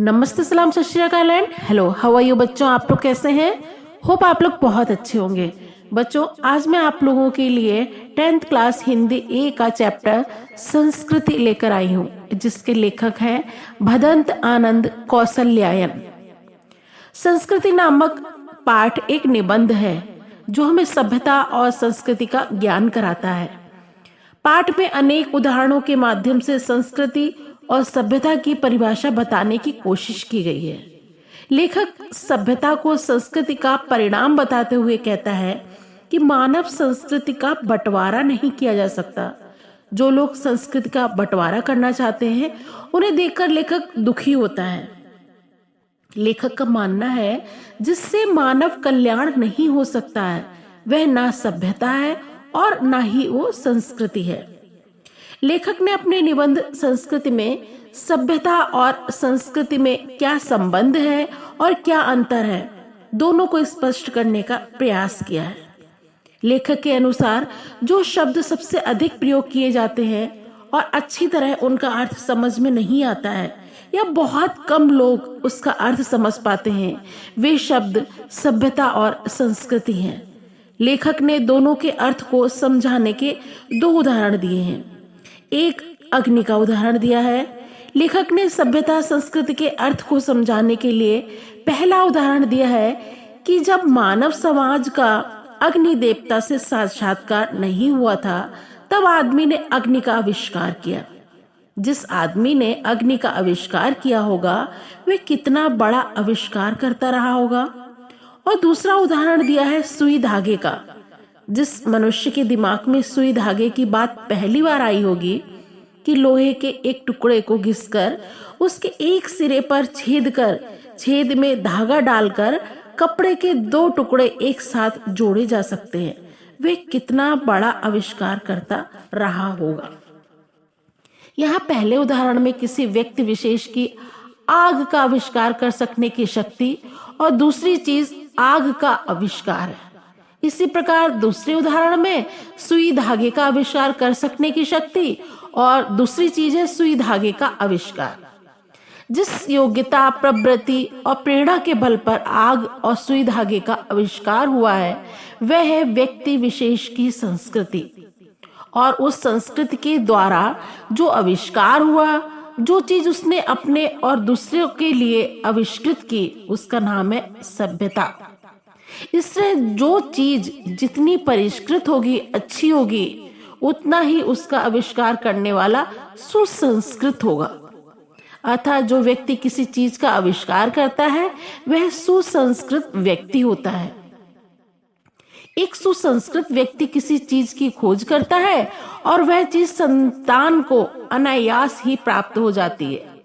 नमस्ते, सलाम, Sat Sri Akal and hello, how are you बच्चों। आप लोग कैसे हैं? होप आप लोग बहुत अच्छे होंगे। बच्चों, आज मैं आप लोगों के लिए 10th क्लास हिंदी ए का चैप्टर संस्कृति लेकर आई हूँ, जिसके लेखक हैं भदंत आनंद कौसल्यायन। संस्कृति नामक पाठ एक निबंध है जो हमें सभ्यता और संस्कृति का ज्ञान कराता है। पाठ में अनेक उदाहरणों के माध्यम से संस्कृति और सभ्यता की परिभाषा बताने की कोशिश की गई है। लेखक सभ्यता को संस्कृति का परिणाम बताते हुए कहता है कि मानव संस्कृति का बंटवारा नहीं किया जा सकता। जो लोग संस्कृति का बंटवारा करना चाहते हैं उन्हें देखकर लेखक दुखी होता है। लेखक का मानना है जिससे मानव कल्याण नहीं हो सकता है वह ना सभ्यता है और ना ही वो संस्कृति है। लेखक ने अपने निबंध संस्कृति में सभ्यता और संस्कृति में क्या संबंध है और क्या अंतर है, दोनों को स्पष्ट करने का प्रयास किया है। लेखक के अनुसार जो शब्द सबसे अधिक प्रयोग किए जाते हैं और अच्छी तरह उनका अर्थ समझ में नहीं आता है या बहुत कम लोग उसका अर्थ समझ पाते हैं, वे शब्द सभ्यता और संस्कृति हैं। लेखक ने दोनों के अर्थ को समझाने के दो उदाहरण दिए हैं। एक अग्नि का उदाहरण दिया है। लेखक ने सभ्यता संस्कृति के अर्थ को समझाने के लिए पहला उदाहरण दिया है कि जब मानव समाज का अग्नि देवता से साक्षात्कार नहीं हुआ था तब आदमी ने अग्नि का आविष्कार किया। जिस आदमी ने अग्नि का आविष्कार किया होगा वे कितना बड़ा आविष्कार करता रहा होगा। और दूसरा उदाहरण दिया है सुई धागे का। जिस मनुष्य के दिमाग में सुई धागे की बात पहली बार आई होगी कि लोहे के एक टुकड़े को घिसकर उसके एक सिरे पर छेद में धागा डालकर कपड़े के दो टुकड़े एक साथ जोड़े जा सकते हैं, वे कितना बड़ा आविष्कार करता रहा होगा। यहाँ पहले उदाहरण में किसी व्यक्ति विशेष की आग का आविष्कार कर सकने की शक्ति और दूसरी चीज आग का आविष्कार है। इसी प्रकार दूसरे उदाहरण में सुई धागे का आविष्कार कर सकने की शक्ति और दूसरी चीज है सुई धागे का आविष्कार। जिस योग्यता, प्रवृत्ति और प्रेरणा के बल पर आग और सुई धागे का आविष्कार हुआ है वह है व्यक्ति विशेष की संस्कृति। और उस संस्कृति के द्वारा जो आविष्कार हुआ, जो चीज उसने अपने और दूसरों के लिए आविष्कृत की, उसका नाम है सभ्यता। इससे जो चीज जितनी परिष्कृत होगी, अच्छी होगी, उतना ही उसका आविष्कार करने वाला सुसंस्कृत होगा। अर्थात जो व्यक्ति किसी चीज का आविष्कार करता है वह सुसंस्कृत व्यक्ति होता है। एक सुसंस्कृत व्यक्ति किसी चीज की खोज करता है और वह चीज संतान को अनायास ही प्राप्त हो जाती है।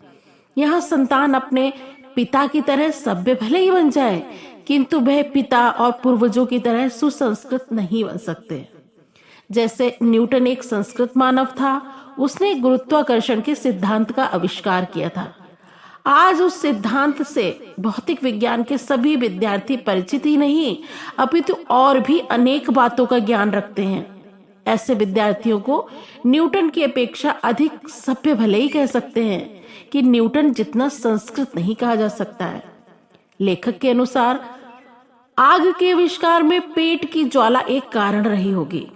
यहाँ संतान अपने पिता की तरह सभ्य भले ही बन जाए, किंतु वह पिता और पूर्वजों की तरह सुसंस्कृत नहीं बन सकते। जैसे न्यूटन एक संस्कृत मानव था, उसने गुरुत्वाकर्षण के सिद्धांत का आविष्कार किया था। आज उस सिद्धांत से भौतिक विज्ञान के सभी विद्यार्थी परिचित ही नहीं अपितु और भी अनेक बातों का ज्ञान रखते हैं। ऐसे विद्यार्थियों को न्यूटन की अपेक्षा अधिक सभ्य भले ही कह सकते हैं कि न्यूटन जितना संस्कृत नहीं कहा जा सकता है। लेखक के अनुसार आग के आविष्कार में पेट की ज्वाला एक कारण रही होगी।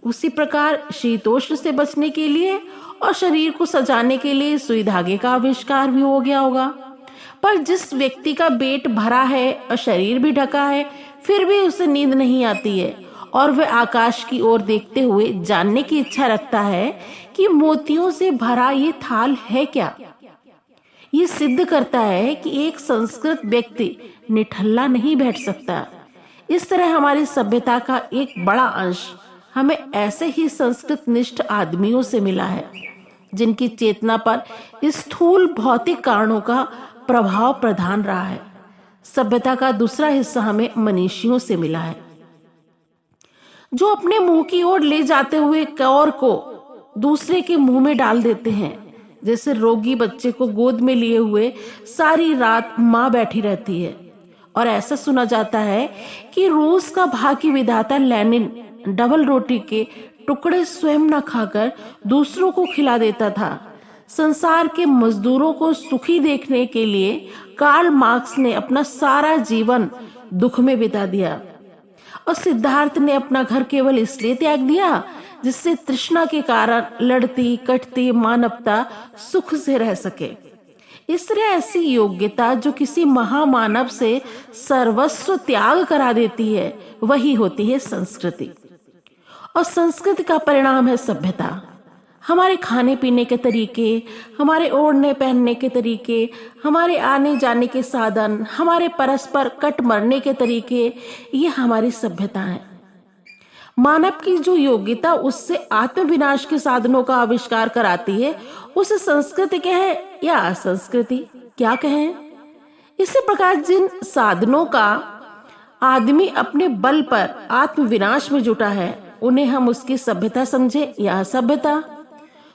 उसी प्रकार शीतोष्ण से बचने के लिए और शरीर को सजाने के लिए सुई धागे का आविष्कार भी हो गया होगा। पर जिस व्यक्ति का पेट भरा है और शरीर भी ढका है फिर भी उसे नींद नहीं आती है और वह आकाश की ओर देखते हुए जानने की इच्छा रखता है कि मोतियों से भरा ये थाल है क्या, ये सिद्ध करता है कि एक संस्कृत व्यक्ति निठल्ला नहीं बैठ सकता। इस तरह हमारी सभ्यता का एक बड़ा अंश हमें ऐसे ही संस्कृत निष्ठ आदमियों से मिला है जिनकी चेतना पर स्थूल भौतिक कारणों का प्रभाव प्रधान रहा है। सभ्यता का दूसरा हिस्सा हमें मनीषियों से मिला है जो अपने मुंह की ओर ले जाते हुए कौर को दूसरे के मुंह में डाल देते हैं। जैसे रोगी बच्चे को गोद में लिए हुए सारी रात माँ बैठी रहती है। और ऐसा सुना जाता है कि रूस का भाग्य विधाता लेनिन डबल रोटी के टुकड़े स्वयं न खाकर दूसरों को खिला देता था। संसार के मजदूरों को सुखी देखने के लिए कार्ल मार्क्स ने अपना सारा जीवन दुख में बिता दिया और सिद्धार्थ ने अपना घर केवल इसलिए त्याग दिया जिससे तृष्णा के कारण लड़ती कटती मानवता सुख से रह सके। इस तरह ऐसी योग्यता जो किसी महामानव से सर्वस्व त्याग करा देती है, वही होती है संस्कृति। और संस्कृति का परिणाम है सभ्यता। हमारे खाने पीने के तरीके, हमारे ओढ़ने पहनने के तरीके, हमारे आने जाने के साधन, हमारे परस्पर कट मरने के तरीके, ये हमारी सभ्यता है। मानव की जो योग्यता उससे आत्मविनाश के साधनों का आविष्कार कराती है, उसे संस्कृति कहें या असंस्कृति, क्या कहें। इसी प्रकार जिन साधनों का आदमी अपने बल पर आत्मविनाश में जुटा है, उन्हें हम उसकी सभ्यता समझे या असभ्यता।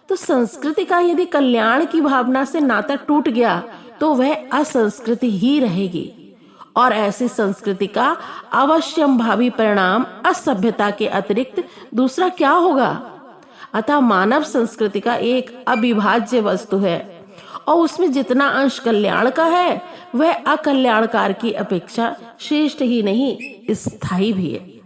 तो संस्कृति का यदि कल्याण की भावना से नाता टूट गया तो वह असंस्कृति ही रहेगी, और ऐसी संस्कृति का अवश्यंभावी परिणाम असभ्यता के अतिरिक्त दूसरा क्या होगा। अतः मानव संस्कृति का एक अविभाज्य वस्तु है, और उसमें जितना अंश कल्याण का है वह अकल्याणकार की अपेक्षा श्रेष्ठ ही नहीं, स्थायी भी है।